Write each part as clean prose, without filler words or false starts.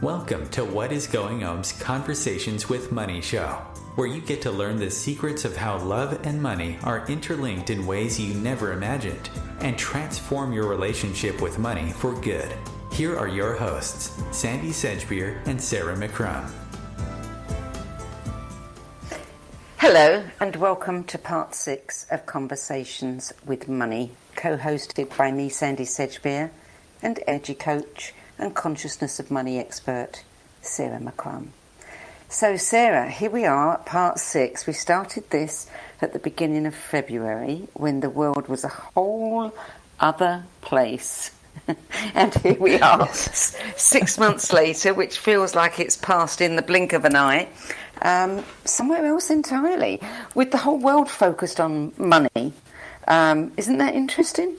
Welcome to What is Going On's Conversations with Money show, where you get to learn the secrets of how love and money are interlinked in ways you never imagined and transform your relationship with money for good. Here are your hosts, Sandie Sedgbeer and Sarah McCrum. Hello and welcome to part 6 of Conversations with Money, co-hosted by me, Sandie Sedgbeer, and energy coach and consciousness of money expert, Sarah McCrum. So Sarah, here we are, part 6. We started this at the beginning of February when the world was a whole other place. And here we are, 6 months later, which feels like it's passed in the blink of an eye, somewhere else entirely, with the whole world focused on money. Isn't that interesting?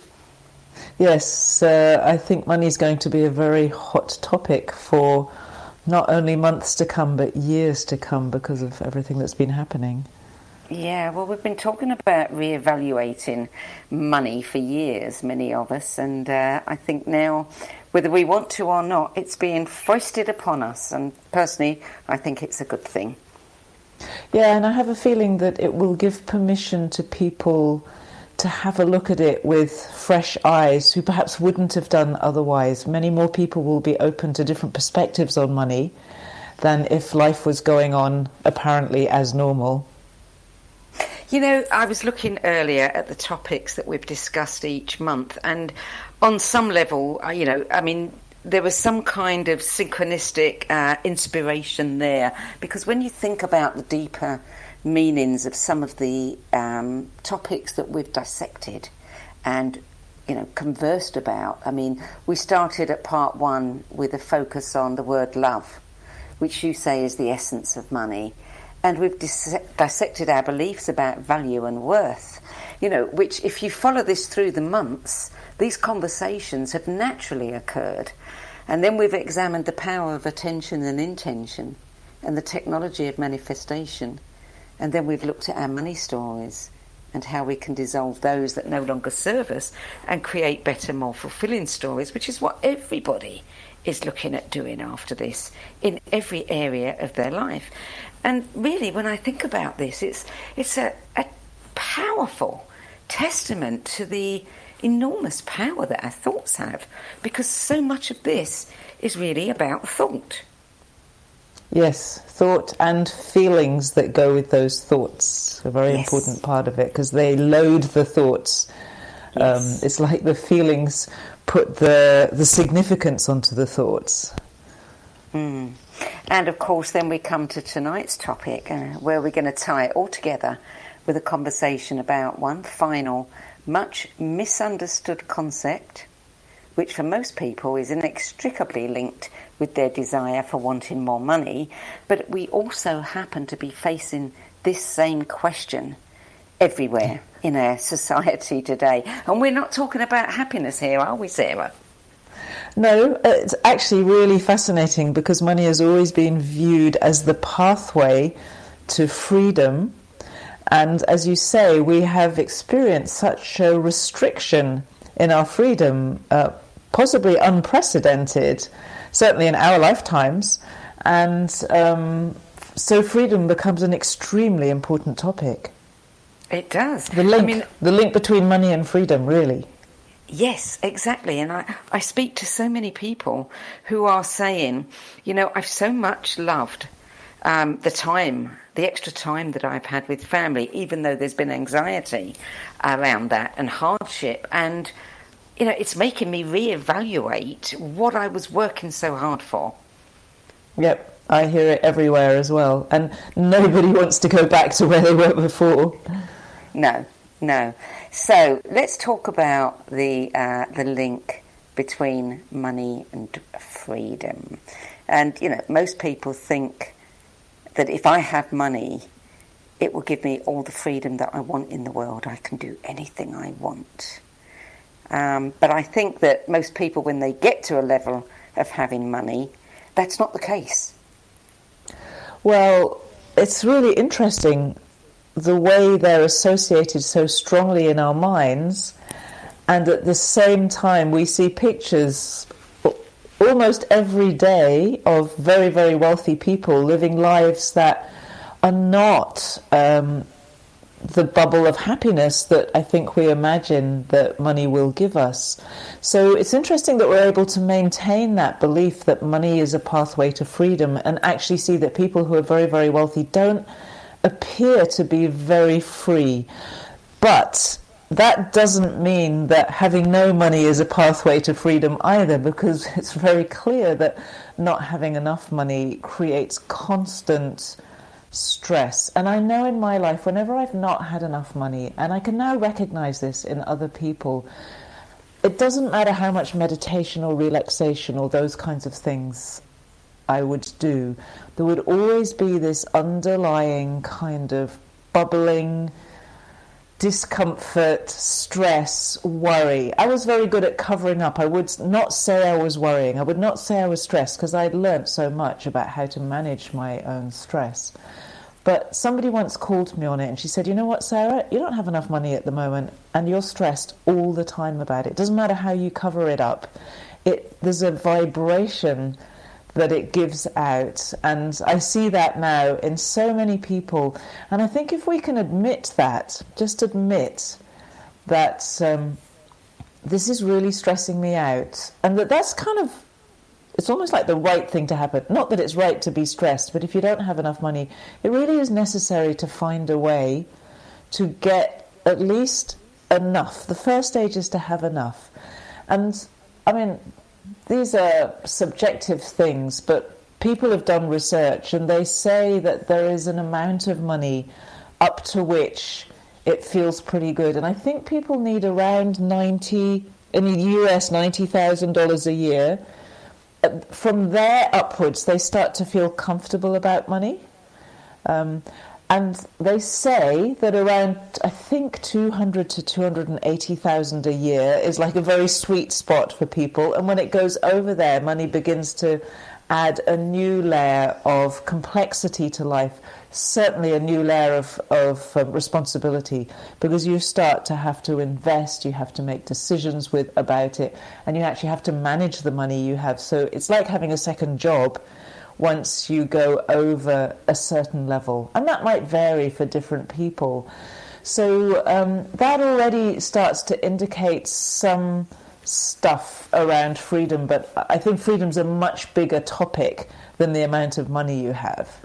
Yes, I think money is going to be a very hot topic for not only months to come, but years to come because of everything that's been happening. Yeah, well, we've been talking about reevaluating money for years, many of us, and I think now, whether we want to or not, it's being foisted upon us, and personally, I think it's a good thing. Yeah, and I have a feeling that it will give permission to people to have a look at it with fresh eyes who perhaps wouldn't have done otherwise. Many more people will be open to different perspectives on money than if life was going on apparently as normal. You know, I was looking earlier at the topics that we've discussed each month, and on some level, there was some kind of synchronistic inspiration there, because when you think about the deeper meanings of some of the topics that we've dissected and conversed about. I mean, we started at part 1 with a focus on the word love, which you say is the essence of money, and we've dissected our beliefs about value and worth, which, if you follow this through the months, these conversations have naturally occurred. And then we've examined the power of attention and intention and the technology of manifestation. And then we've looked at our money stories and how we can dissolve those that no longer serve us and create better, more fulfilling stories, which is what everybody is looking at doing after this in every area of their life. And really, when I think about this, it's a powerful testament to the enormous power that our thoughts have, because so much of this is really about thought. Yes, thought and feelings that go with those thoughts, a very important part of it, because they load the thoughts. Yes. It's like the feelings put the significance onto the thoughts. Mm. And of course, then we come to tonight's topic, where we're going to tie it all together with a conversation about one final, much misunderstood concept, which for most people is inextricably linked with their desire for wanting more money. But we also happen to be facing this same question everywhere in our society today. And we're not talking about happiness here, are we, Sarah? No, it's actually really fascinating, because money has always been viewed as the pathway to freedom. And as you say, we have experienced such a restriction in our freedom, possibly unprecedented, certainly in our lifetimes. And so freedom becomes an extremely important topic. It does. The link between money and freedom, really. Yes, exactly. And I speak to so many people who are saying, I've so much loved the extra time that I've had with family, even though there's been anxiety around that and hardship. And, it's making me reevaluate what I was working so hard for. Yep, I hear it everywhere as well. And nobody wants to go back to where they were before. No. So let's talk about the link between money and freedom. And, most people think that if I have money, it will give me all the freedom that I want in the world. I can do anything I want. But I think that most people, when they get to a level of having money, that's not the case. Well, it's really interesting the way they're associated so strongly in our minds, and at the same time we see pictures almost every day of very, very wealthy people living lives that are not the bubble of happiness that I think we imagine that money will give us. So it's interesting that we're able to maintain that belief that money is a pathway to freedom, and actually see that people who are very, very wealthy don't appear to be very free. But that doesn't mean that having no money is a pathway to freedom either, because it's very clear that not having enough money creates constant stress. And I know in my life, whenever I've not had enough money, and I can now recognize this in other people, it doesn't matter how much meditation or relaxation or those kinds of things I would do, there would always be this underlying kind of bubbling discomfort, stress, worry. I was very good at covering up. I would not say I was worrying. I would not say I was stressed, because I'd learnt so much about how to manage my own stress. But somebody once called me on it, and she said, you know what, Sarah, you don't have enough money at the moment and you're stressed all the time about it. It doesn't matter how you cover it up. There's a vibration that it gives out, and I see that now in so many people. And I think if we can admit that, just admit that this is really stressing me out, and that's kind of, it's almost like the right thing to happen. Not that it's right to be stressed, but if you don't have enough money, it really is necessary to find a way to get at least enough. The first stage is to have enough. And I mean, these are subjective things, but people have done research and they say that there is an amount of money up to which it feels pretty good. And I think people need around in the US, $90,000 a year. From there upwards, they start to feel comfortable about money. And they say that around, I think, 200 to 280,000 a year is like a very sweet spot for people. And when it goes over there, money begins to add a new layer of complexity to life, certainly a new layer of responsibility, because you start to have to invest, you have to make decisions about it, and you actually have to manage the money you have. So it's like having a second job once you go over a certain level. And that might vary for different people. So that already starts to indicate some stuff around freedom, but I think freedom's a much bigger topic than the amount of money you have.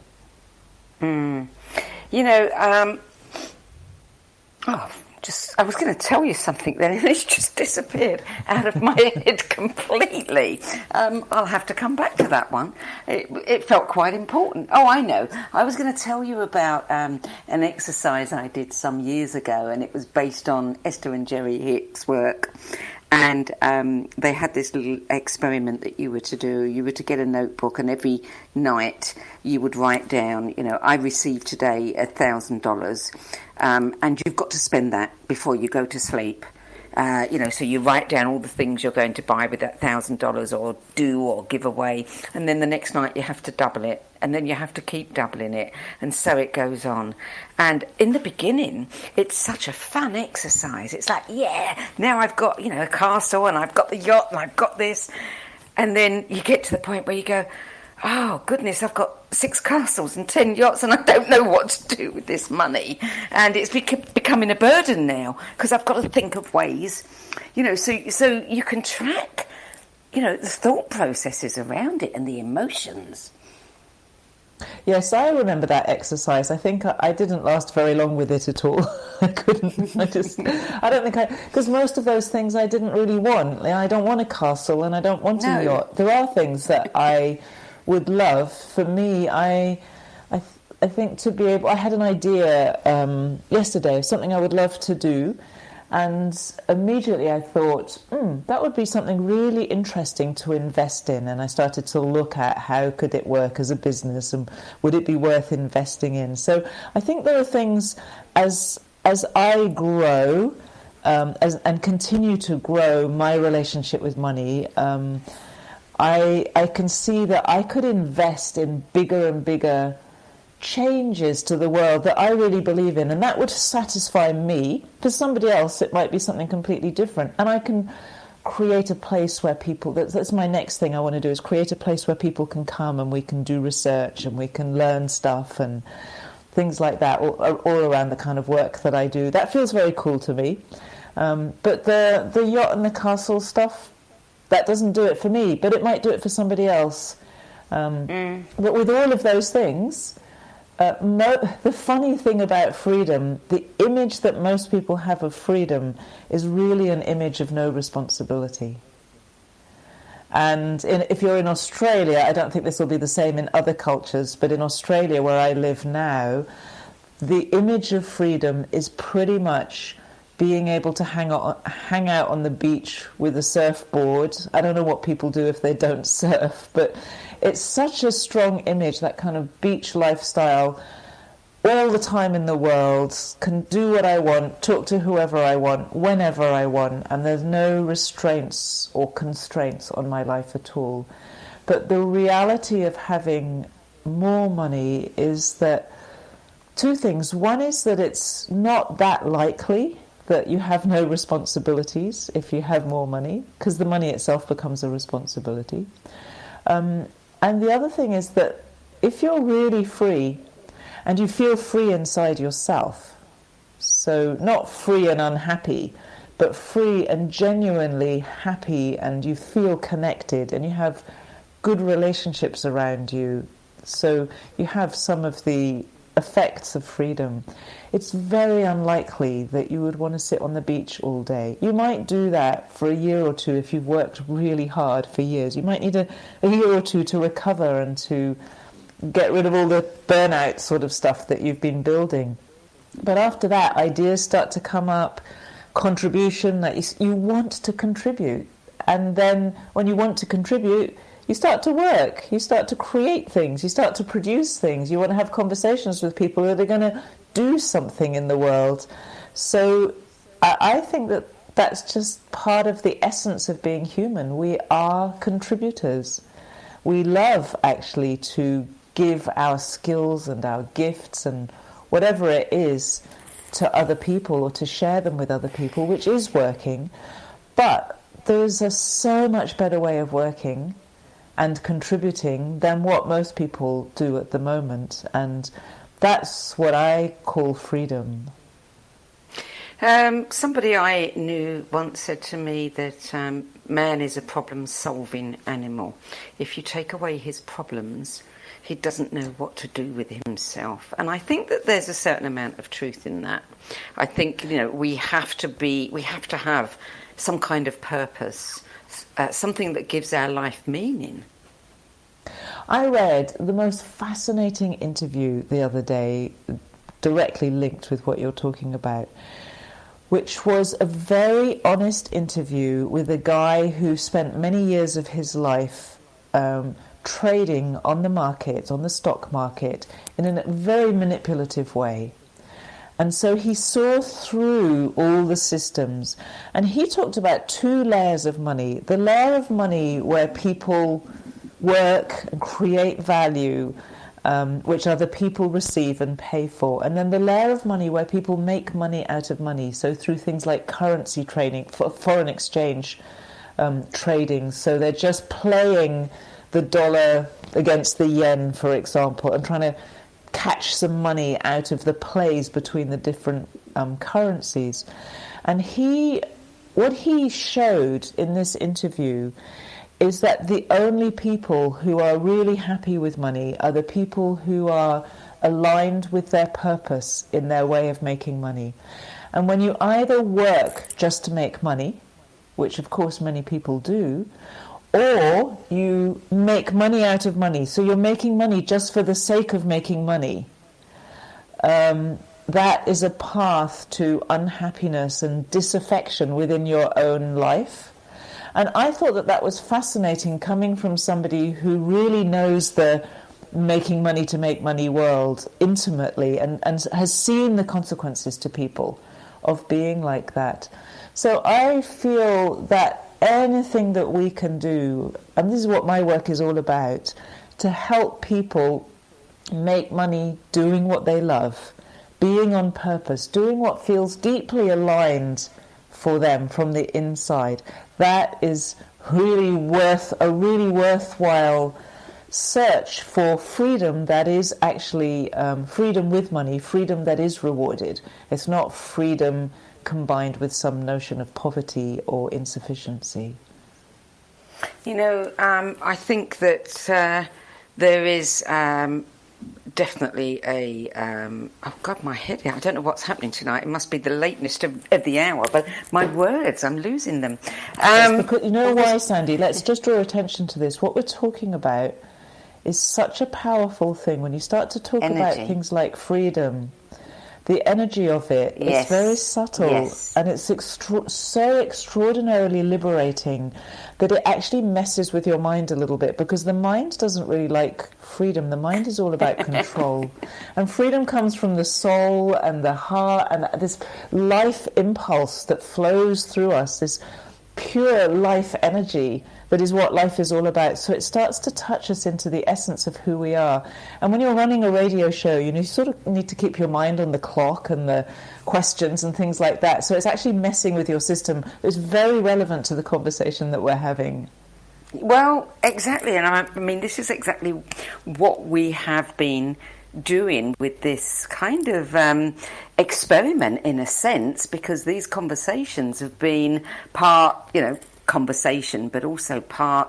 You know, I was going to tell you something then, and it's just disappeared out of my head completely. I'll have to come back to that one. It felt quite important. Oh, I know. I was going to tell you about an exercise I did some years ago, and it was based on Esther and Jerry Hicks' work. And they had this little experiment that you were to do. You were to get a notebook, and every night you would write down, you know, I received today $1,000, and you've got to spend that before you go to sleep. You know, so you write down all the things you're going to buy with that $1,000 or do or give away, and then the next night you have to double it, and then you have to keep doubling it, and so it goes on. And in the beginning, it's such a fun exercise. It's like, yeah, now I've got, you know, a castle, and I've got the yacht, and I've got this. And then you get to the point where you go, oh, goodness, I've got 6 castles and 10 yachts, and I don't know what to do with this money. And it's becoming a burden now, because I've got to think of ways, you know, so you can track, you know, the thought processes around it and the emotions. Yes, I remember that exercise. I think I didn't last very long with it at all. I couldn't. Because most of those things I didn't really want. I don't want a castle and I don't want a yacht. There are things that I would love. For me, I think to be able, I had an idea yesterday of something I would love to do. And immediately I thought, that would be something really interesting to invest in. And I started to look at how could it work as a business and would it be worth investing in. So I think there are things as I grow and continue to grow my relationship with money, I can see that I could invest in bigger and bigger changes to the world that I really believe in, and that would satisfy me. For somebody else it might be something completely different, and I can create a place where people, that's my next thing I want to do, is create a place where people can come and we can do research and we can learn stuff and things like that, all around the kind of work that I do. That feels very cool to me. But the yacht and the castle stuff, that doesn't do it for me, but it might do it for somebody else. But with all of those things, the funny thing about freedom, the image that most people have of freedom is really an image of no responsibility. And if you're in Australia, I don't think this will be the same in other cultures, but in Australia, where I live now, the image of freedom is pretty much being able to hang out on the beach with a surfboard. I don't know what people do if they don't surf, but it's such a strong image, that kind of beach lifestyle, all the time in the world, can do what I want, talk to whoever I want, whenever I want, and there's no restraints or constraints on my life at all. But the reality of having more money is that two things. One is that it's not that likely that you have no responsibilities if you have more money, because the money itself becomes a responsibility. And the other thing is that if you're really free, and you feel free inside yourself, so not free and unhappy, but free and genuinely happy, and you feel connected, and you have good relationships around you, so you have some of the effects of freedom, it's very unlikely that you would want to sit on the beach all day. You might do that for a year or two if you've worked really hard for years. You might need a year or two to recover and to get rid of all the burnout sort of stuff that you've been building. But after that, ideas start to come up, contribution, that you want to contribute. And then when you want to contribute, you start to work, you start to create things, you start to produce things, you want to have conversations with people that are going to do something in the world. So I think that that's just part of the essence of being human. We are contributors. We love actually to give our skills and our gifts and whatever it is to other people, or to share them with other people, which is working. But there's a so much better way of working and contributing than what most people do at the moment, and that's what I call freedom. Somebody I knew once said to me that man is a problem-solving animal. If you take away his problems, he doesn't know what to do with himself. And I think that there's a certain amount of truth in that. I think, we have to have some kind of purpose, something that gives our life meaning. I read the most fascinating interview the other day, directly linked with what you're talking about, which was a very honest interview with a guy who spent many years of his life trading on the market, on the stock market, in a very manipulative way. And so he saw through all the systems, and he talked about two layers of money. The layer of money where people work and create value, which other people receive and pay for. And then the layer of money where people make money out of money, so through things like currency trading, foreign exchange trading. So they're just playing the dollar against the yen, for example, and trying to catch some money out of the plays between the different currencies. And what he showed in this interview is that the only people who are really happy with money are the people who are aligned with their purpose in their way of making money. And when you either work just to make money, which of course many people do, or you make money out of money, so you're making money just for the sake of making money, that is a path to unhappiness and disaffection within your own life. And I thought that was fascinating, coming from somebody who really knows the making money to make money world intimately, and has seen the consequences to people of being like that. So I feel that anything that we can do, and this is what my work is all about, to help people make money doing what they love, being on purpose, doing what feels deeply aligned for them from the inside, that is really worthwhile search for freedom that is actually freedom with money, freedom that is rewarded. It's not freedom combined with some notion of poverty or insufficiency. You know, I think that there is definitely a... oh, God, my head, I don't know what's happening tonight. It must be the lateness of the hour, but my words, I'm losing them. Because, you know why, Sandie? Let's just draw attention to this. What we're talking about is such a powerful thing. When you start to talk about things like freedom, the energy of it, it's very subtle, and it's so extraordinarily liberating that it actually messes with your mind a little bit, because the mind doesn't really like freedom. The mind is all about control. And freedom comes from the soul and the heart and this life impulse that flows through us, this pure life energy that is what life is all about. So it starts to touch us into the essence of who we are. And when you're running a radio show, you sort of need to keep your mind on the clock and the questions and things like that. So it's actually messing with your system. It's very relevant to the conversation that we're having. Well, exactly. And I mean, this is exactly what we have been doing with this kind of experiment, in a sense, because these conversations have been part, conversation, but also part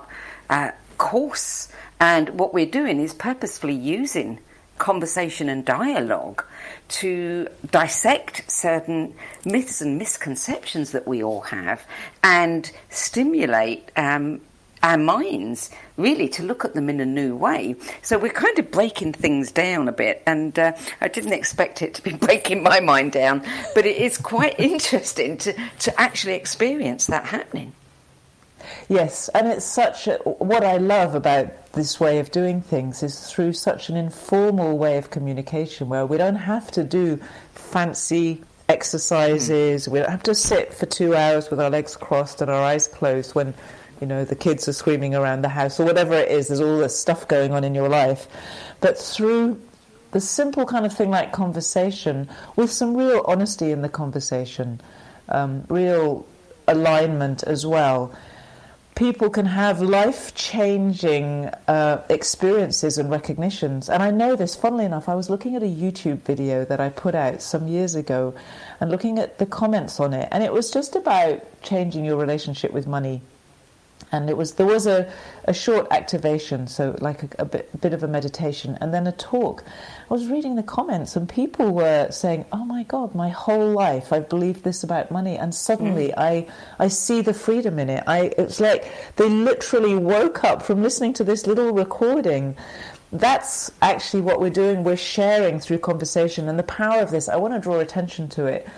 course. And what we're doing is purposefully using conversation and dialogue to dissect certain myths and misconceptions that we all have and stimulate our minds really to look at them in a new way. So we're kind of breaking things down a bit, and I didn't expect it to be breaking my mind down, but it is quite interesting to actually experience that happening. Yes, and it's what I love about this way of doing things is through such an informal way of communication where we don't have to do fancy exercises, we don't have to sit for 2 hours with our legs crossed and our eyes closed when the kids are screaming around the house or whatever it is. There's all this stuff going on in your life. But through the simple kind of thing like conversation, with some real honesty in the conversation, real alignment as well, people can have life-changing experiences and recognitions. And I know this, funnily enough, I was looking at a YouTube video that I put out some years ago and looking at the comments on it, and it was just about changing your relationship with money. And there was a short activation, so like a bit of a meditation, and then a talk. I was reading the comments, and people were saying, "Oh my God, my whole life I've believed this about money, and suddenly I see the freedom in it." It's like they literally woke up from listening to this little recording. That's actually what we're doing. We're sharing through conversation, and the power of this. I want to draw attention to it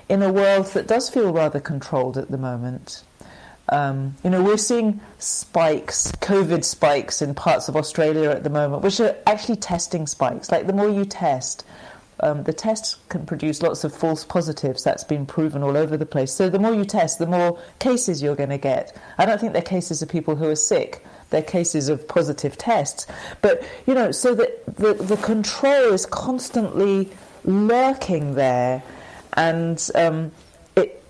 in a world that does feel rather controlled at the moment. We're seeing COVID spikes in parts of Australia at the moment, which are actually testing spikes. Like the more you test, the tests can produce lots of false positives. That's been proven all over the place. So the more you test, the more cases you're going to get. I don't think they're cases of people who are sick. They're cases of positive tests. But, so that the control is constantly lurking there, and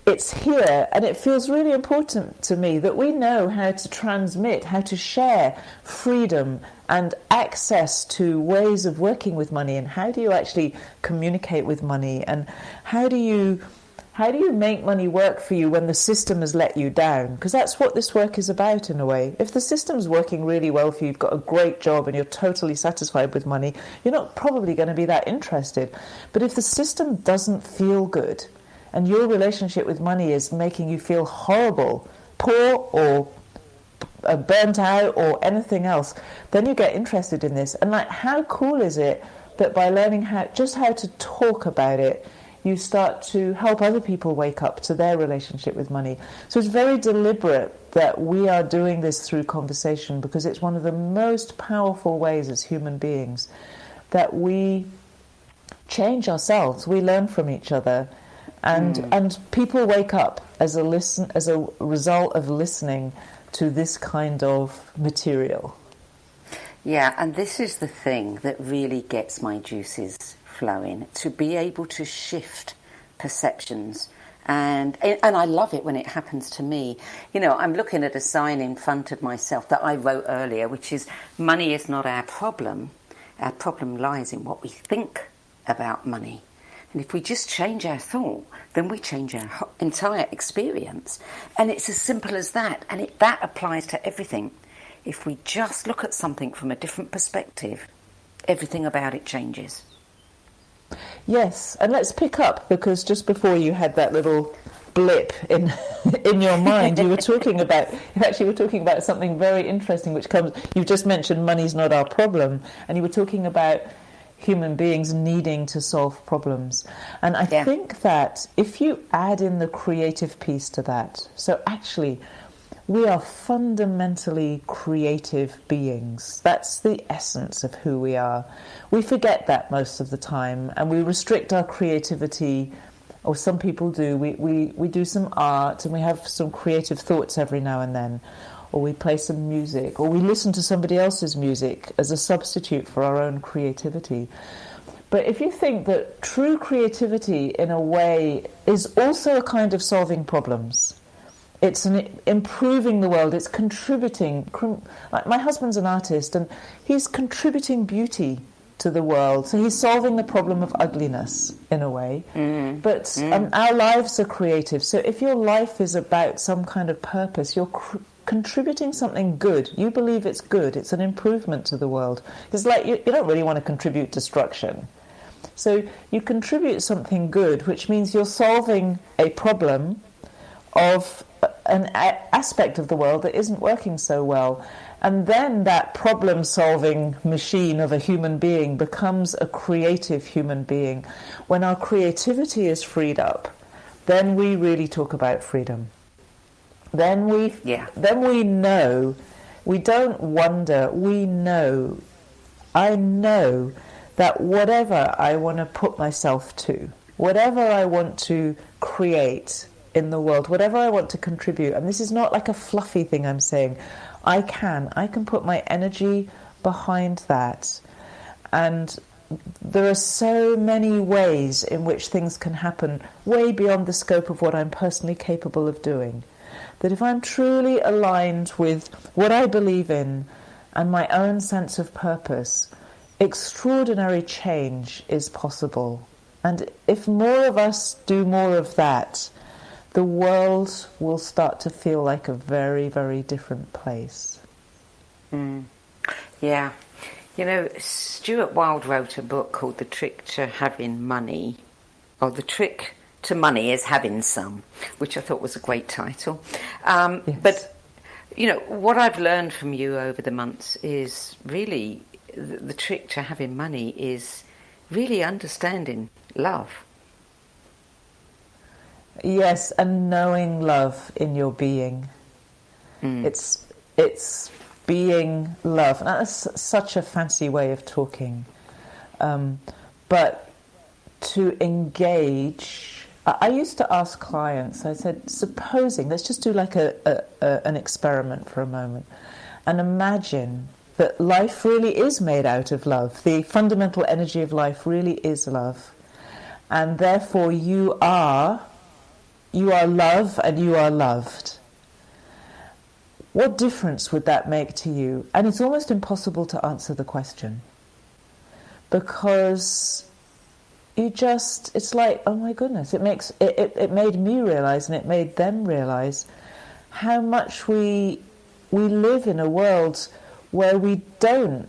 it's here, and it feels really important to me that we know how to transmit, how to share freedom and access to ways of working with money, and how do you actually communicate with money, and how do you make money work for you when the system has let you down? Because that's what this work is about, in a way. If the system's working really well for you, you've got a great job and you're totally satisfied with money, you're not probably going to be that interested. But if the system doesn't feel good, and your relationship with money is making you feel horrible, poor, or burnt out, or anything else, then you get interested in this. And how cool is it that by learning how to talk about it, you start to help other people wake up to their relationship with money. So it's very deliberate that we are doing this through conversation, because it's one of the most powerful ways as human beings that we change ourselves. We learn from each other. And people wake up as a result of listening to this kind of material. Yeah, and this is the thing that really gets my juices flowing, to be able to shift perceptions And I love it when it happens to me. You know, I'm looking at a sign in front of myself that I wrote earlier, which is, money is not our problem. Our problem lies in what we think about money. And if we just change our thought, then we change our entire experience. And it's as simple as that. And that applies to everything. If we just look at something from a different perspective, everything about it changes. Yes, and let's pick up, because just before you had that little blip in your mind, you were talking about something very interesting, which comes, you just mentioned money's not our problem, and you were talking about human beings needing to solve problems. And I think that if you add in the creative piece to that, so actually we are fundamentally creative beings. That's the essence of who we are. We forget that most of the time, and we restrict our creativity, or some people do. We do some art, and we have some creative thoughts every now and then, or we play some music, or we listen to somebody else's music as a substitute for our own creativity. But if you think that true creativity, in a way, is also a kind of solving problems, it's improving the world, it's contributing. Like, my husband's an artist, and he's contributing beauty to the world. So he's solving the problem of ugliness, in a way. But our lives are creative. So if your life is about some kind of purpose, you're contributing something good. You believe it's good. It's an improvement to the world. It's like you don't really want to contribute destruction. So you contribute something good, which means you're solving a problem of an aspect of the world that isn't working so well. And then that problem-solving machine of a human being becomes a creative human being. When our creativity is freed up, then we really talk about freedom. Then we know, we don't wonder, we know, I know that whatever I want to put myself to, whatever I want to create in the world, whatever I want to contribute, and this is not like a fluffy thing I'm saying, I can put my energy behind that. And there are so many ways in which things can happen way beyond the scope of what I'm personally capable of doing, that if I'm truly aligned with what I believe in and my own sense of purpose, extraordinary change is possible. And if more of us do more of that, the world will start to feel like a very, very different place. Yeah. You know, Stuart Wilde wrote a book called The Trick to Having Money, or The Trick to Money is Having Some, which I thought was a great title. Yes. But, you know, what I've learned from you over the months is really the trick to having money is really understanding love. Yes, and knowing love in your being. It's being love. And that's such a fancy way of talking. But to engage, I used to ask clients, I said, supposing, let's just do like an experiment for a moment, and imagine that life really is made out of love. The fundamental energy of life really is love. And therefore you are love and you are loved. What difference would that make to you? And it's almost impossible to answer the question, because it's like, oh my goodness, it made me realize, and it made them realize, how much we live in a world where we don't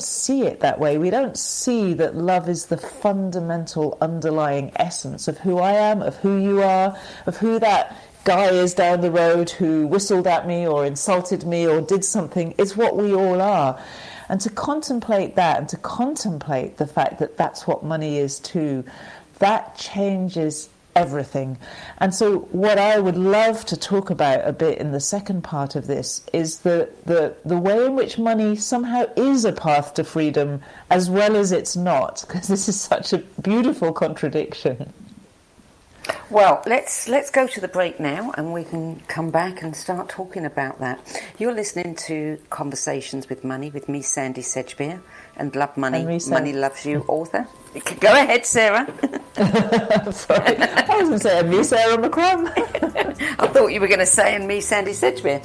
see it that way. We don't see that love is the fundamental underlying essence of who I am, of who you are, of who that guy is down the road who whistled at me or insulted me or did something. It's what we all are. And to contemplate that, and to contemplate the fact that that's what money is too, that changes everything. And so what I would love to talk about a bit in the second part of this is the way in which money somehow is a path to freedom as well as it's not, because this is such a beautiful contradiction. Well, let's go to the break now, and we can come back and start talking about that. You're listening to Conversations with Money with me, Sandie Sedgbeer, and Love Money, Money Loves You author. Go ahead, Sarah. Sorry, I was going to say, and me, Sarah McCrum. I thought you were going to say, and me, Sandie Sedgbeer.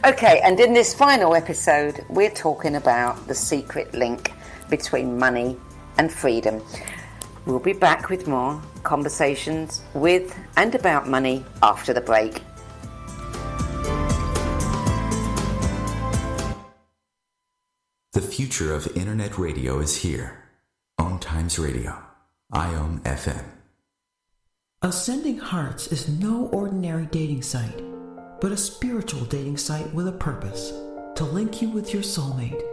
Okay, and in this final episode, we're talking about the secret link between money and freedom. We'll be back with more conversations with and about money after the break. The future of internet radio is here. OMTimes Radio, IOM FM. Ascending Hearts is no ordinary dating site, but a spiritual dating site with a purpose, to link you with your soulmate.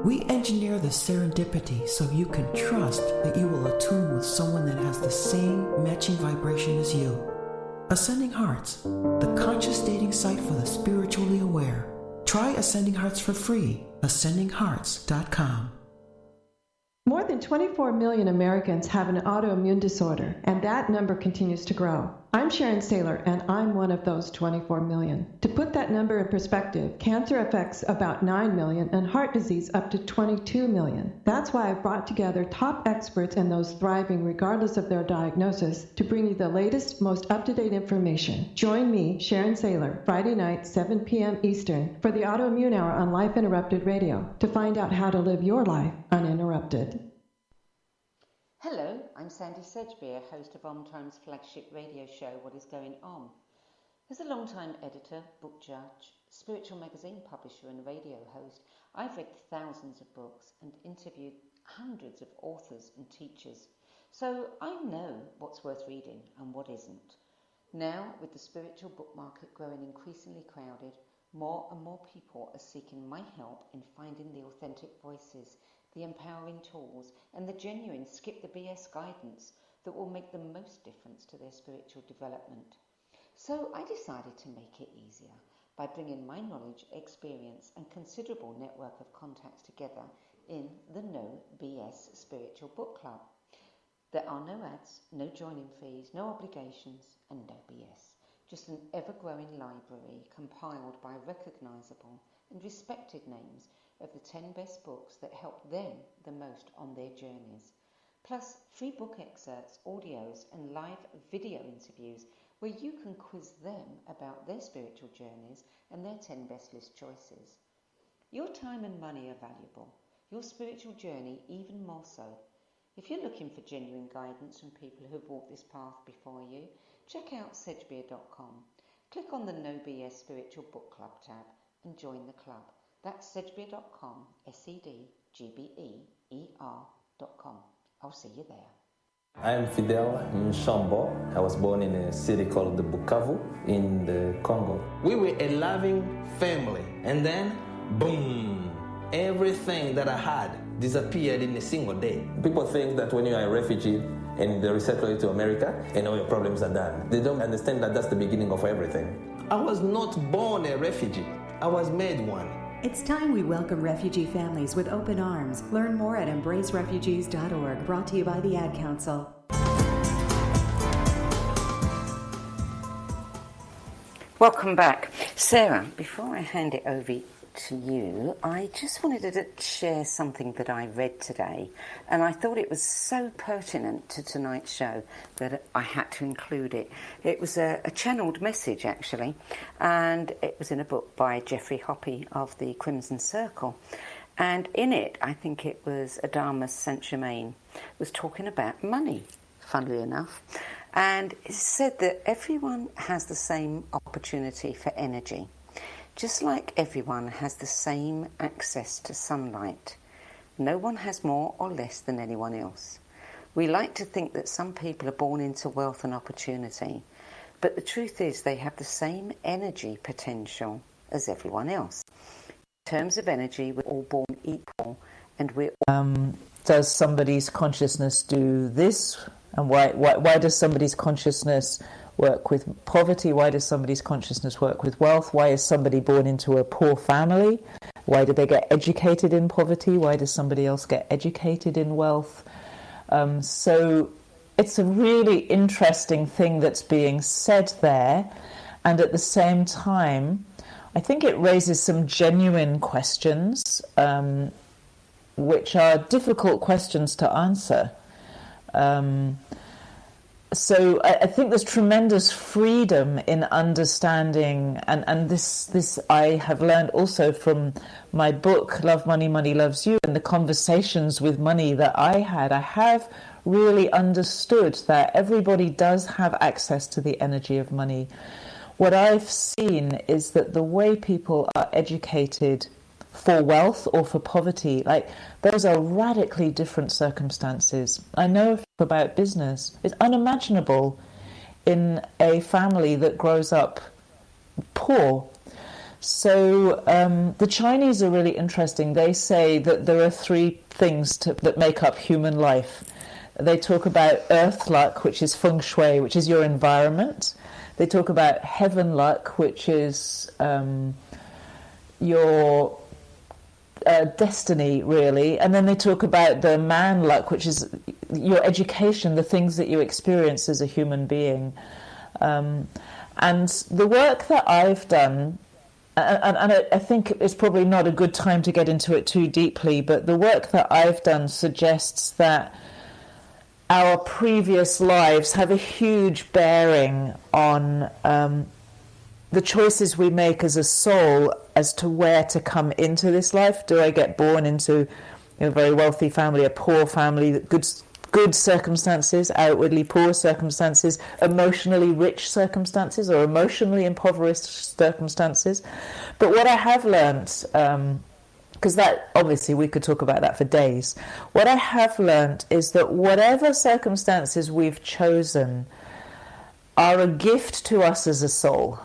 We engineer the serendipity so you can trust that you will attune with someone that has the same matching vibration as you. Ascending Hearts, the conscious dating site for the spiritually aware. Try Ascending Hearts for free. AscendingHearts.com. More than 24 million Americans have an autoimmune disorder, and that number continues to grow. I'm Sharon Saylor, and I'm one of those 24 million. To put that number in perspective, cancer affects about 9 million and heart disease up to 22 million. That's why I've brought together top experts and those thriving regardless of their diagnosis to bring you the latest, most up-to-date information. Join me, Sharon Saylor, Friday night, 7 p.m. Eastern, for the Autoimmune Hour on Life Interrupted Radio to find out how to live your life uninterrupted. Hello, I'm Sandie Sedgbeer, host of OMTimes' flagship radio show, What Is Going On. As a long-time editor, book judge, spiritual magazine publisher and radio host, I've read thousands of books and interviewed hundreds of authors and teachers. So I know what's worth reading and what isn't. Now, with the spiritual book market growing increasingly crowded, more and more people are seeking my help in finding the authentic voices, the empowering tools, and the genuine skip the BS guidance that will make the most difference to their spiritual development. So I decided to make it easier by bringing my knowledge, experience, and considerable network of contacts together in the No BS Spiritual Book Club. There are no ads, no joining fees, no obligations, and no BS. Just an ever-growing library compiled by recognisable and respected names of the 10 best books that help them the most on their journeys. Plus, free book excerpts, audios, and live video interviews where you can quiz them about their spiritual journeys and their 10 best list choices. Your time and money are valuable, your spiritual journey even more so. If you're looking for genuine guidance from people who've walked this path before you, check out Sedgbeer.com. Click on the No BS Spiritual Book Club tab and join the club. That's Sedgbeer.com, SEDGBEER.com. I'll see you there. I am Fidel Nshambo. I was born in a city called the Bukavu in the Congo. We were a loving family, and then, boom, everything that I had disappeared in a single day. People think that when you are a refugee and they resettle you to America and all your problems are done. They don't understand that that's the beginning of everything. I was not born a refugee. I was made one. It's time we welcome refugee families with open arms. Learn more at embracerefugees.org, brought to you by the Ad Council. Welcome back. Sarah, before I hand it over to you, I just wanted to share something that I read today, and I thought it was so pertinent to tonight's show that I had to include it. It was a channeled message, actually, and it was in a book by Geoffrey Hoppe of the Crimson Circle. And in it, I think it was Adamus Saint-Germain, was talking about money, funnily enough. And it said that everyone has the same opportunity for energy. Just like everyone has the same access to sunlight, no one has more or less than anyone else. We like to think that some people are born into wealth and opportunity, but the truth is they have the same energy potential as everyone else. In terms of energy, we're all born equal, and we're all... Does somebody's consciousness do this? And why does somebody's consciousness work with poverty? Why does somebody's consciousness work with wealth? Why is somebody born into a poor family? Why do they get educated in poverty? Why does somebody else get educated in wealth? So it's a really interesting thing that's being said there, and at the same time, I think it raises some genuine questions, which are difficult questions to answer. So I think there's tremendous freedom in understanding, and this I have learned also from my book, Love Money, Money Loves You, and the conversations with money that I had. I have really understood that everybody does have access to the energy of money. What I've seen is that the way people are educated for wealth or for poverty, like, those are radically different circumstances. I know about business. It's unimaginable in a family that grows up poor. So the Chinese are really interesting. They say that there are three things that make up human life. They talk about earth luck, which is feng shui, which is your environment. They talk about heaven luck, which is your destiny, really. And then they talk about the man luck, which is your education, the things that you experience as a human being. And the work that I've done, and I think it's probably not a good time to get into it too deeply, but the work that I've done suggests that our previous lives have a huge bearing on the choices we make as a soul as to where to come into this life. Do I get born into a very wealthy family, a poor family, good circumstances, outwardly poor circumstances, emotionally rich circumstances, or emotionally impoverished circumstances? But what I have learnt, because that, obviously we could talk about that for days, what I have learnt is that whatever circumstances we've chosen are a gift to us as a soul.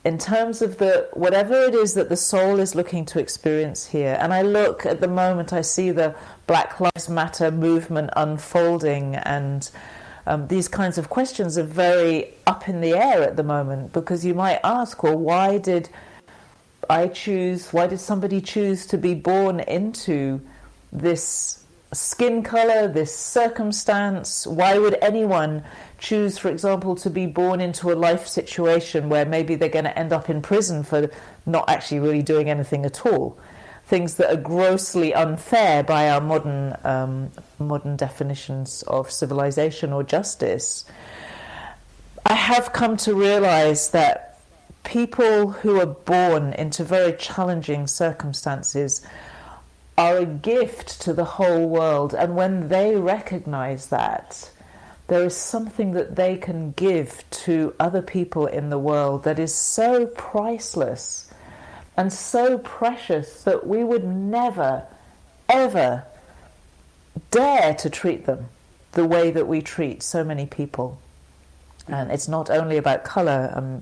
In terms of whatever it is that the soul is looking to experience here. And I look at the moment, I see the Black Lives Matter movement unfolding, and these kinds of questions are very up in the air at the moment, because you might ask, well, why did somebody choose to be born into this skin color, this circumstance? Why would anyone choose, for example, to be born into a life situation where maybe they're going to end up in prison for not actually really doing anything at all? Things that are grossly unfair by our modern definitions of civilization or justice. I have come to realize that people who are born into very challenging circumstances are a gift to the whole world, and when they recognize that, there is something that they can give to other people in the world that is so priceless and so precious that we would never, ever dare to treat them the way that we treat so many people. And it's not only about colour,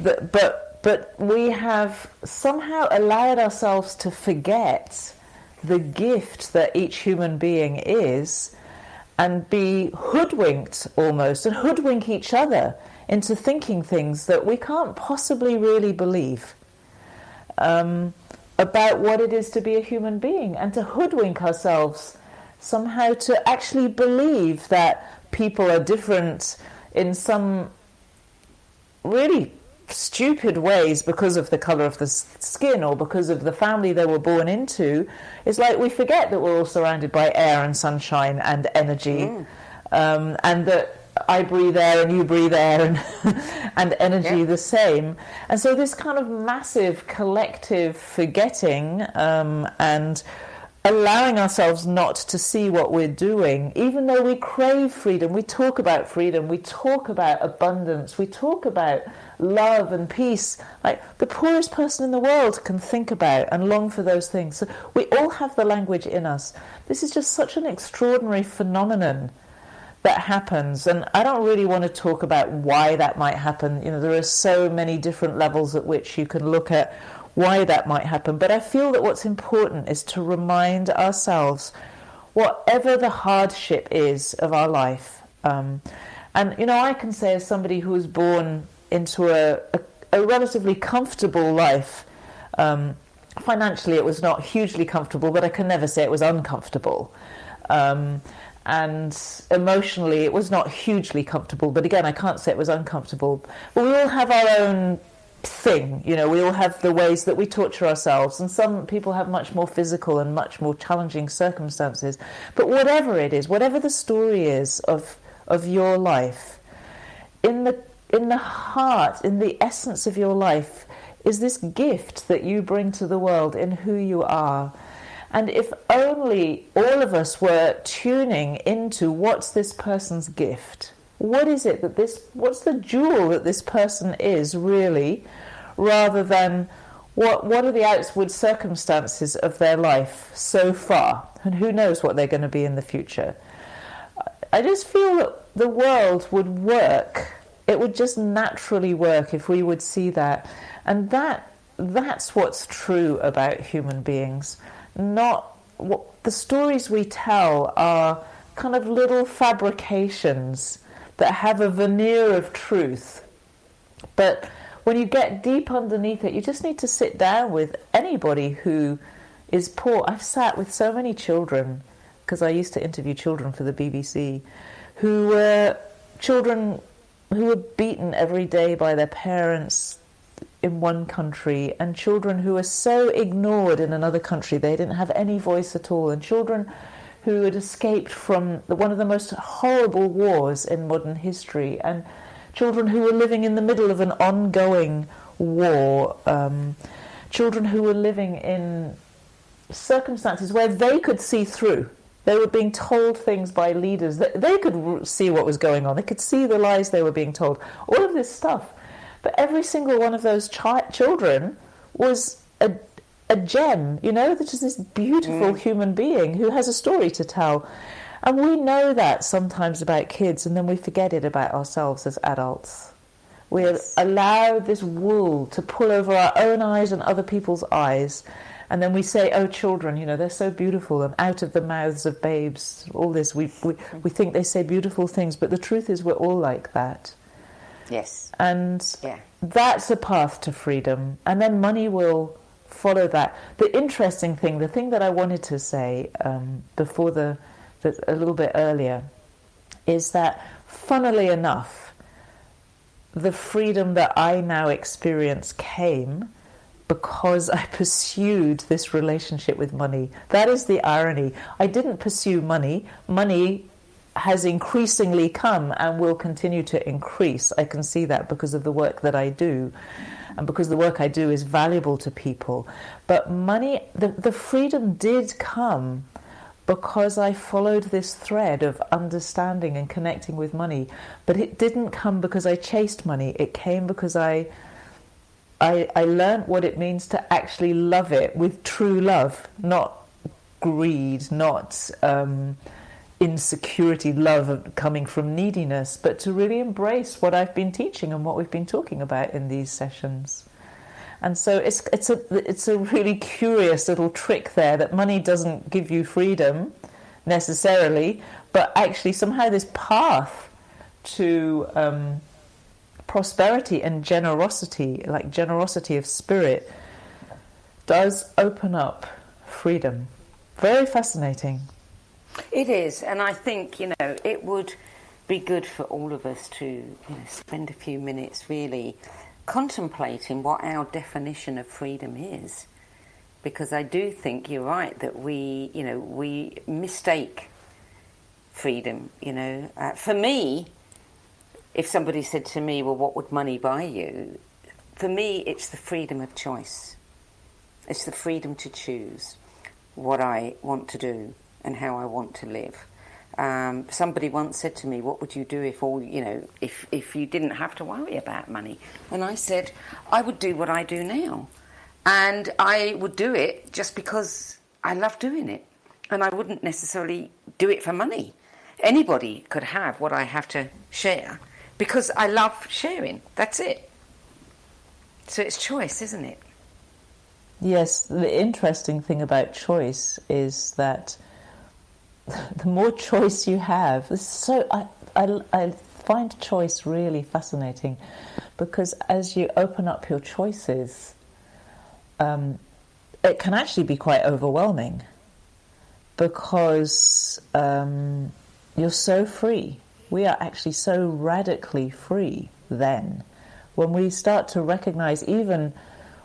but we have somehow allowed ourselves to forget the gift that each human being is, and be hoodwinked almost, and hoodwink each other into thinking things that we can't possibly really believe about what it is to be a human being, and to hoodwink ourselves somehow to actually believe that people are different in some really stupid ways because of the colour of the skin or because of the family they were born into. It's like we forget that we're all surrounded by air and sunshine and energy, and that I breathe air and you breathe air, and energy the same. And so this kind of massive collective forgetting and allowing ourselves not to see what we're doing, even though we crave freedom. We talk about freedom, we talk about abundance, we talk about love and peace. Like the poorest person in the world can think about and long for those things. So we all have the language in us. This is just such an extraordinary phenomenon that happens, and I don't really want to talk about why that might happen. You know, there are so many different levels at which you can look at why that might happen, but I feel that what's important is to remind ourselves, whatever the hardship is of our life, and you know, I can say as somebody who was born into a relatively comfortable life, financially it was not hugely comfortable, but I can never say it was uncomfortable, and emotionally it was not hugely comfortable, but again, I can't say it was uncomfortable. But we all have our own thing, you know, we all have the ways that we torture ourselves, and some people have much more physical and much more challenging circumstances. But whatever it is, whatever the story is of your life, in the heart, in the essence of your life, is this gift that you bring to the world in who you are. And if only all of us were tuning into what's this person's gift, what is it what's the jewel that this person is really, rather than what are the outward circumstances of their life so far, and who knows what they're going to be in the future. I just feel that the world would work. It would just naturally work if we would see that. And that's what's true about human beings. Not what the stories we tell are kind of little fabrications that have a veneer of truth. But when you get deep underneath it, you just need to sit down with anybody who is poor. I've sat with so many children, because I used to interview children for the BBC, who were children who were beaten every day by their parents in one country, and children who were so ignored in another country they didn't have any voice at all, and children who had escaped from one of the most horrible wars in modern history, and children who were living in the middle of an ongoing war, children who were living in circumstances where they could see through. They were being told things by leaders. They could see what was going on. They could see the lies they were being told. All of this stuff. But every single one of those children was a gem, you know, that is this beautiful human being who has a story to tell. And we know that sometimes about kids, and then we forget it about ourselves as adults. We allow this wool to pull over our own eyes and other people's eyes, and then we say, oh, children, you know, they're so beautiful, and out of the mouths of babes, all this, we think they say beautiful things, but the truth is we're all like that. Yes. And that's a path to freedom, and then money will follow that. The interesting thing, the thing that I wanted to say before a little bit earlier, is that, funnily enough, the freedom that I now experience came because I pursued this relationship with money. That is the irony. I didn't pursue money. Money has increasingly come and will continue to increase. I can see that because of the work that I do, and because the work I do is valuable to people. But money, the freedom did come because I followed this thread of understanding and connecting with money. But it didn't come because I chased money. It came because I learned what it means to actually love it with true love, not greed, not insecurity, love coming from neediness, but to really embrace what I've been teaching and what we've been talking about in these sessions. And so it's a really curious little trick there, that money doesn't give you freedom necessarily, but actually somehow this path to prosperity and generosity, like generosity of spirit, does open up freedom. Very fascinating. It is, and I think, you know, it would be good for all of us to, you know, spend a few minutes really contemplating what our definition of freedom is, because I do think you're right that we mistake freedom. You know, for me, if somebody said to me, "Well, what would money buy you?" For me, it's the freedom of choice. It's the freedom to choose what I want to do and how I want to live. Somebody once said to me, "What would you do if you didn't have to worry about money?" And I said, I would do what I do now, and I would do it just because I love doing it, and I wouldn't necessarily do it for money. Anybody could have what I have to share because I love sharing. That's it. So it's choice, isn't it? Yes, the interesting thing about choice is that the more choice you have, I find choice really fascinating, because as you open up your choices, it can actually be quite overwhelming, because you're so free. We are actually so radically free then. When we start to recognize, even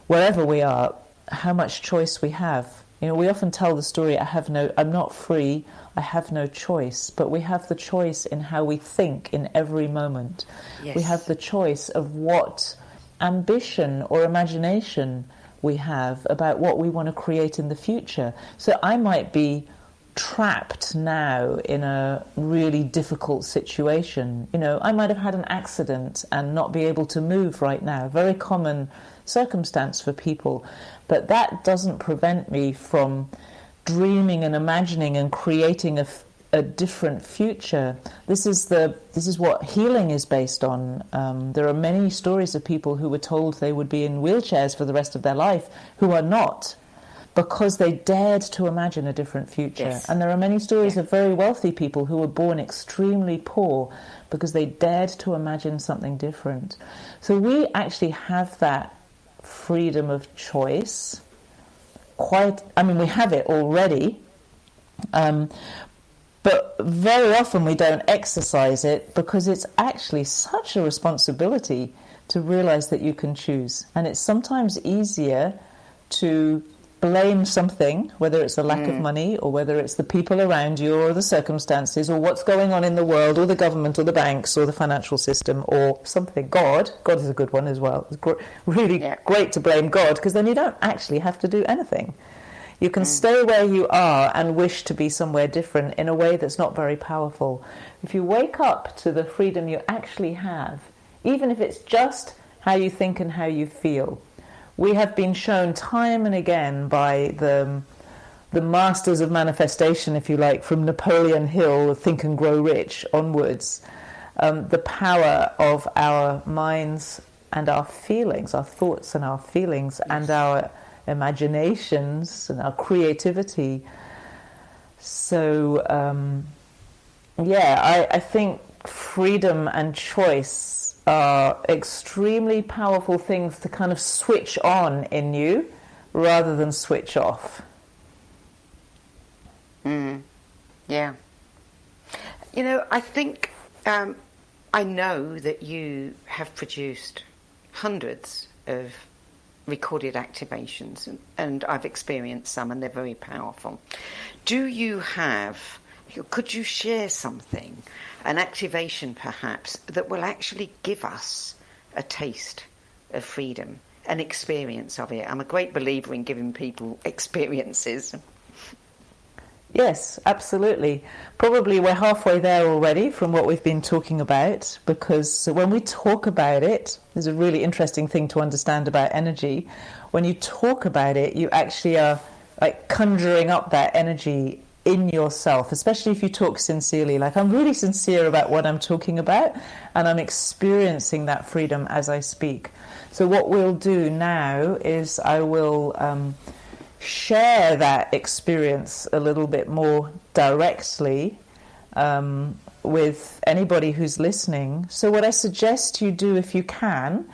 wherever we are, how much choice we have. You know, we often tell the story, I'm not free, I have no choice. But we have the choice in how we think in every moment. Yes. We have the choice of what ambition or imagination we have about what we want to create in the future. So I might be trapped now in a really difficult situation. You know, I might have had an accident and not be able to move right now. Very common circumstance for people. But that doesn't prevent me from dreaming and imagining and creating a different future. This is what healing is based on. There are many stories of people who were told they would be in wheelchairs for the rest of their life who are not, because they dared to imagine a different future. Yes. And there are many stories of very wealthy people who were born extremely poor because they dared to imagine something different. So we actually have that freedom of choice. We have it already, but very often we don't exercise it because it's actually such a responsibility to realize that you can choose. And it's sometimes easier to blame something, whether it's a lack of money or whether it's the people around you or the circumstances or what's going on in the world or the government or the banks or the financial system or something. God is a good one as well. It's really great to blame God, because then you don't actually have to do anything. You can stay where you are and wish to be somewhere different in a way that's not very powerful. If you wake up to the freedom you actually have, even if it's just how you think and how you feel. We have been shown time and again by the masters of manifestation, if you like, from Napoleon Hill, Think and Grow Rich onwards, the power of our minds and our feelings, our thoughts and our feelings, and our imaginations and our creativity. So, I think freedom and choice are extremely powerful things to kind of switch on in you rather than switch off. Yeah. You know, I think I know that you have produced hundreds of recorded activations, and I've experienced some, and they're very powerful. Could you share something, an activation perhaps, that will actually give us a taste of freedom, an experience of it? I'm a great believer in giving people experiences. Yes, absolutely. Probably we're halfway there already from what we've been talking about, because when we talk about it, there's a really interesting thing to understand about energy. When you talk about it, you actually are like conjuring up that energy in yourself, especially if you talk sincerely. Like, I'm really sincere about what I'm talking about, and I'm experiencing that freedom as I speak. So what we'll do now is I will share that experience a little bit more directly with anybody who's listening. So what I suggest you do, if you can,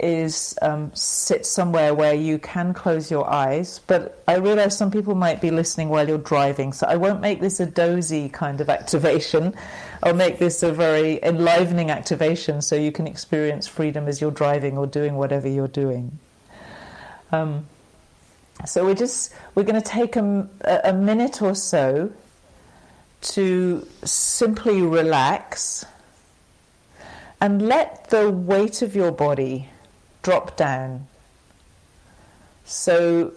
is sit somewhere where you can close your eyes. But I realize some people might be listening while you're driving, so I won't make this a dozy kind of activation. I'll make this a very enlivening activation so you can experience freedom as you're driving or doing whatever you're doing. So we're going to take a minute or so to simply relax and let the weight of your body drop down. So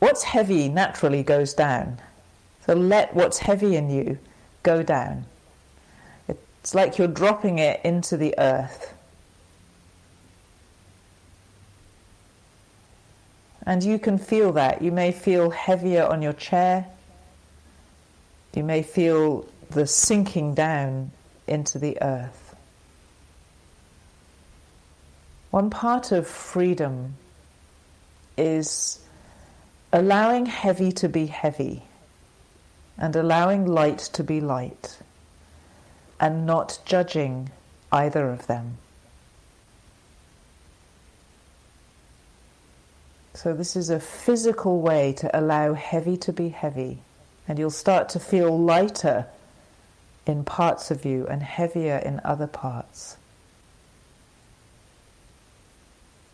what's heavy naturally goes down. So let what's heavy in you go down. It's like you're dropping it into the earth. And you can feel that. You may feel heavier on your chair. You may feel the sinking down into the earth. One part of freedom is allowing heavy to be heavy and allowing light to be light and not judging either of them. So this is a physical way to allow heavy to be heavy, and you'll start to feel lighter in parts of you and heavier in other parts.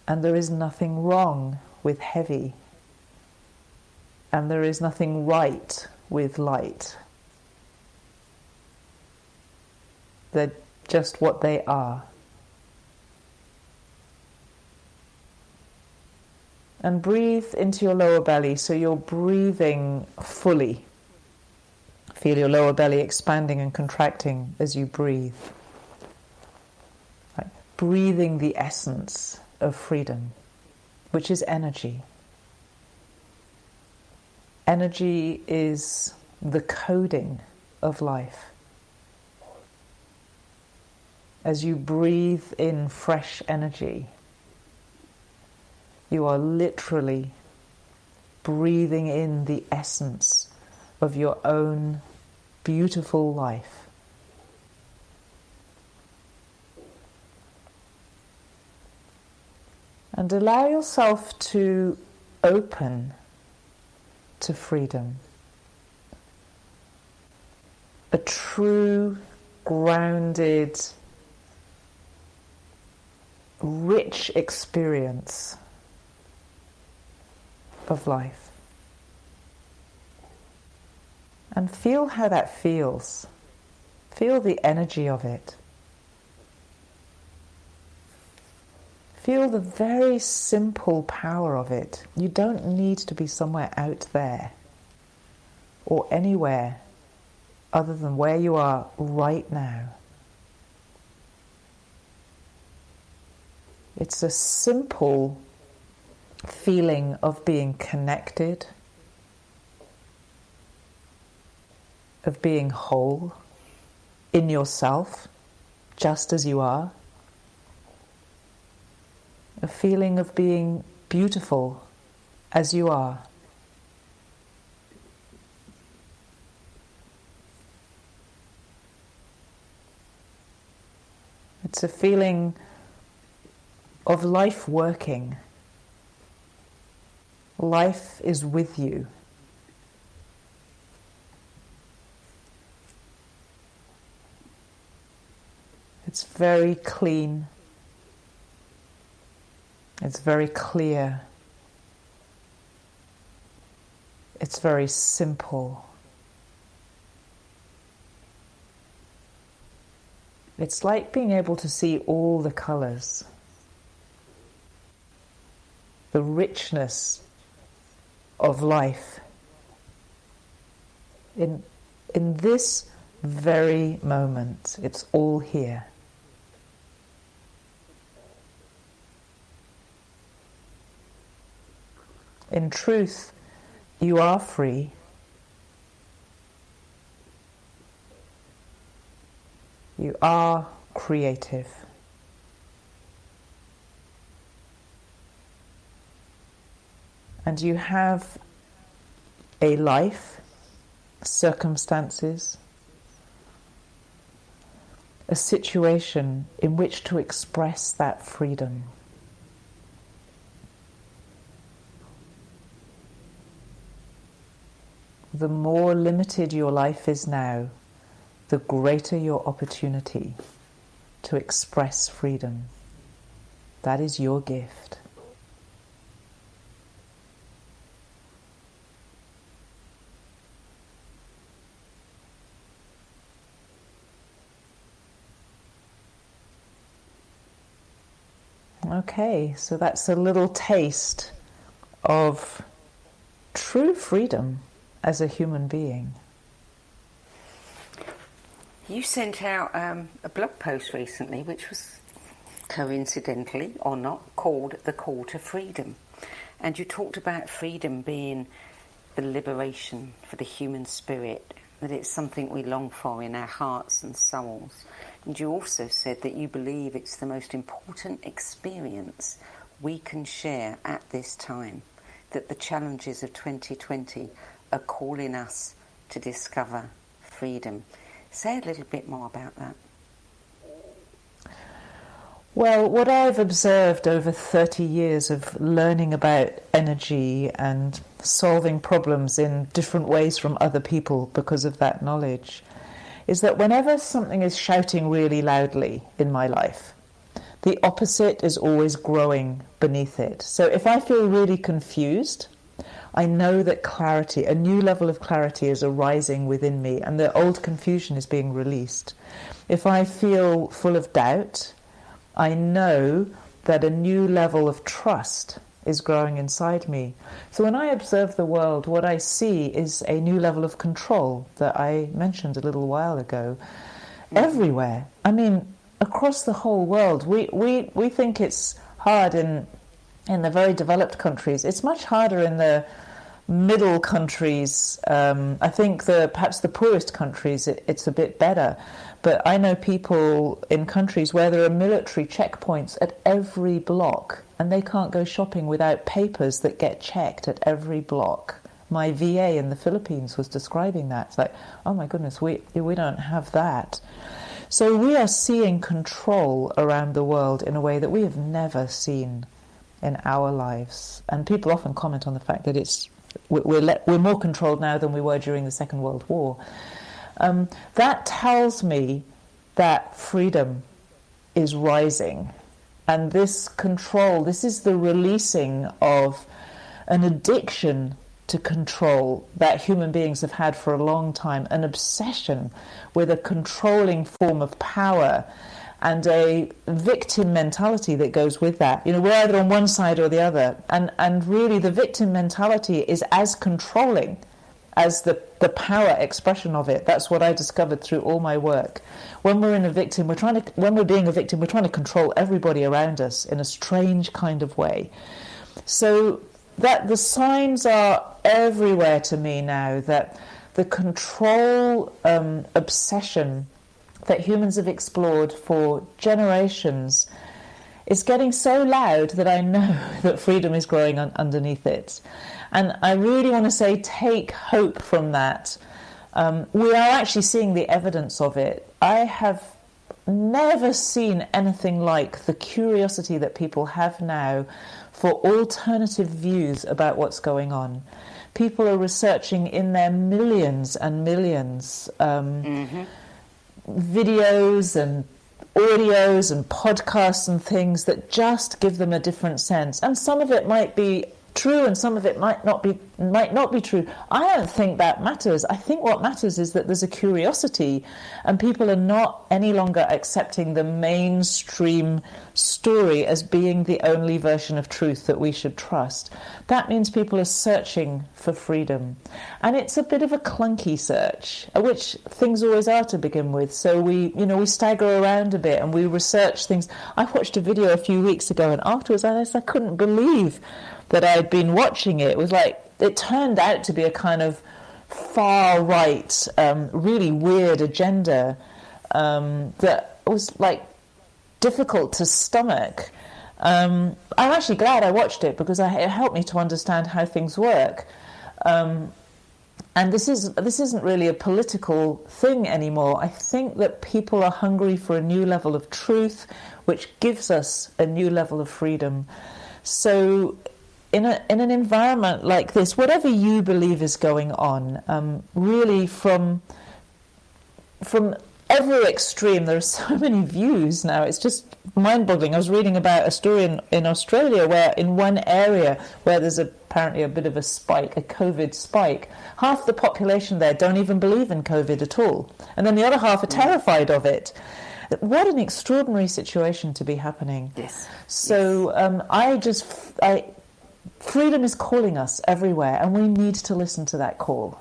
And there is nothing wrong with heavy, and there is nothing right with light. They're just what they are. And breathe into your lower belly, so you're breathing fully. Feel your lower belly expanding and contracting as you breathe. Right. Breathing the essence of freedom, which is energy. Energy is the coding of life. As you breathe in fresh energy, you are literally breathing in the essence of your own beautiful life. And allow yourself to open to freedom. A true, grounded, rich experience of life. And feel how that feels. Feel the energy of it. Feel the very simple power of it. You don't need to be somewhere out there or anywhere other than where you are right now. It's a simple feeling of being connected, of being whole in yourself, just as you are. A feeling of being beautiful as you are. It's a feeling of life working. Life is with you. It's very clean. It's very clear. It's very simple. It's like being able to see all the colors. The richness of life in this very moment. It's all here. In truth, you are free. You are creative. And you have a life, circumstances, a situation in which to express that freedom. The more limited your life is now, the greater your opportunity to express freedom. That is your gift. Okay, so that's a little taste of true freedom as a human being. You sent out a blog post recently, which was coincidentally or not called The Call to Freedom. And you talked about freedom being the liberation for the human spirit, that it's something we long for in our hearts and souls. And you also said that you believe it's the most important experience we can share at this time, that the challenges of 2020 are calling us to discover freedom. Say a little bit more about that. Well, what I've observed over 30 years of learning about energy and solving problems in different ways from other people because of that knowledge is that whenever something is shouting really loudly in my life, the opposite is always growing beneath it. So if I feel really confused, I know that clarity, a new level of clarity is arising within me, and the old confusion is being released. If I feel full of doubt, I know that a new level of trust is growing inside me. So when I observe the world, what I see is a new level of control that I mentioned a little while ago. Everywhere. I mean, across the whole world. We think it's hard in the very developed countries. It's much harder in the middle countries. I think perhaps the poorest countries, it's a bit better. But I know people in countries where there are military checkpoints at every block, and they can't go shopping without papers that get checked at every block. My VA in the Philippines was describing that. It's like, oh my goodness, we don't have that. So we are seeing control around the world in a way that we have never seen in our lives. And people often comment on the fact that we're more controlled now than we were during the Second World War. That tells me that freedom is rising. And this control, this is the releasing of an addiction to control that human beings have had for a long time, an obsession with a controlling form of power and a victim mentality that goes with that. You know, we're either on one side or the other. And really the victim mentality is as controlling as the power expression of it. That's what I discovered through all my work. When we're being a victim, we're trying to control everybody around us in a strange kind of way. So that the signs are everywhere to me now that the control obsession that humans have explored for generations is getting so loud that I know that freedom is growing underneath it. And I really want to say, take hope from that. We are actually seeing the evidence of it. I have never seen anything like the curiosity that people have now for alternative views about what's going on. People are researching in their millions and millions videos and audios and podcasts and things that just give them a different sense. And some of it might be true and some of it might not be true. I don't think that matters. I think what matters is that there's a curiosity and people are not any longer accepting the mainstream story as being the only version of truth that we should trust. That means people are searching for freedom. And it's a bit of a clunky search, which things always are to begin with. So we stagger around a bit and we research things. I watched a video a few weeks ago and afterwards I couldn't believe that I'd been watching it. It was like, it turned out to be a kind of far right, really weird agenda that was like difficult to stomach. I'm actually glad I watched it because it helped me to understand how things work. And this isn't really a political thing anymore. I think that people are hungry for a new level of truth, which gives us a new level of freedom. So in an environment like this, whatever you believe is going on, really from every extreme, there are so many views now. It's just mind-boggling. I was reading about a story in Australia where in one area where there's apparently a bit of a spike, a COVID spike, half the population there don't even believe in COVID at all. And then the other half are terrified of it. What an extraordinary situation to be happening. Yes. So freedom is calling us everywhere, and we need to listen to that call.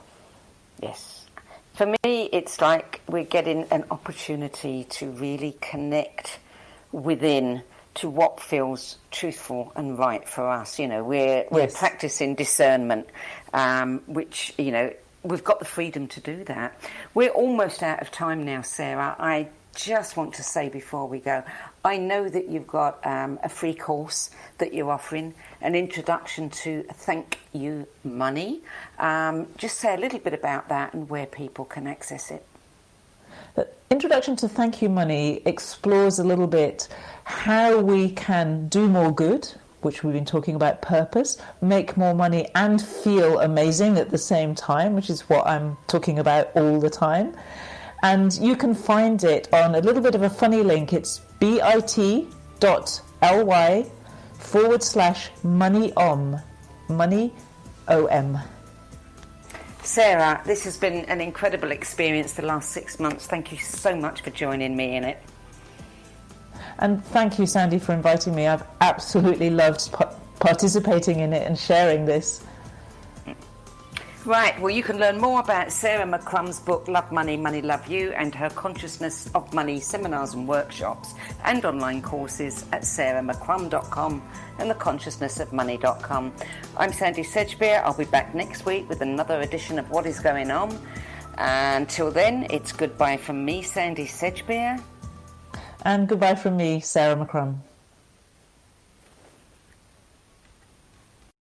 Yes. For me, it's like we're getting an opportunity to really connect within to what feels truthful and right for us. You know, we're practicing discernment, which, you know, we've got the freedom to do that. We're almost out of time now, Sarah. I just want to say before we go, I know that you've got a free course that you're offering, an introduction to Thank You Money. Just say a little bit about that and where people can access it. The Introduction to Thank You Money explores a little bit how we can do more good, which we've been talking about, purpose, make more money and feel amazing at the same time, which is what I'm talking about all the time. And you can find it on a little bit of a funny link. It's bit.ly/moneyom. Money OM. Sarah, this has been an incredible experience the last 6 months. Thank you so much for joining me in it. And thank you, Sandie, for inviting me. I've absolutely loved participating in it and sharing this. Right, well, you can learn more about Sarah McCrum's book, Love Money, Money Love You, and her Consciousness of Money seminars and workshops and online courses at sarahmccrum.com and theconsciousnessofmoney.com. I'm Sandie Sedgbeer. I'll be back next week with another edition of What Is Going On. Until then, it's goodbye from me, Sandie Sedgbeer. And goodbye from me, Sarah McCrum.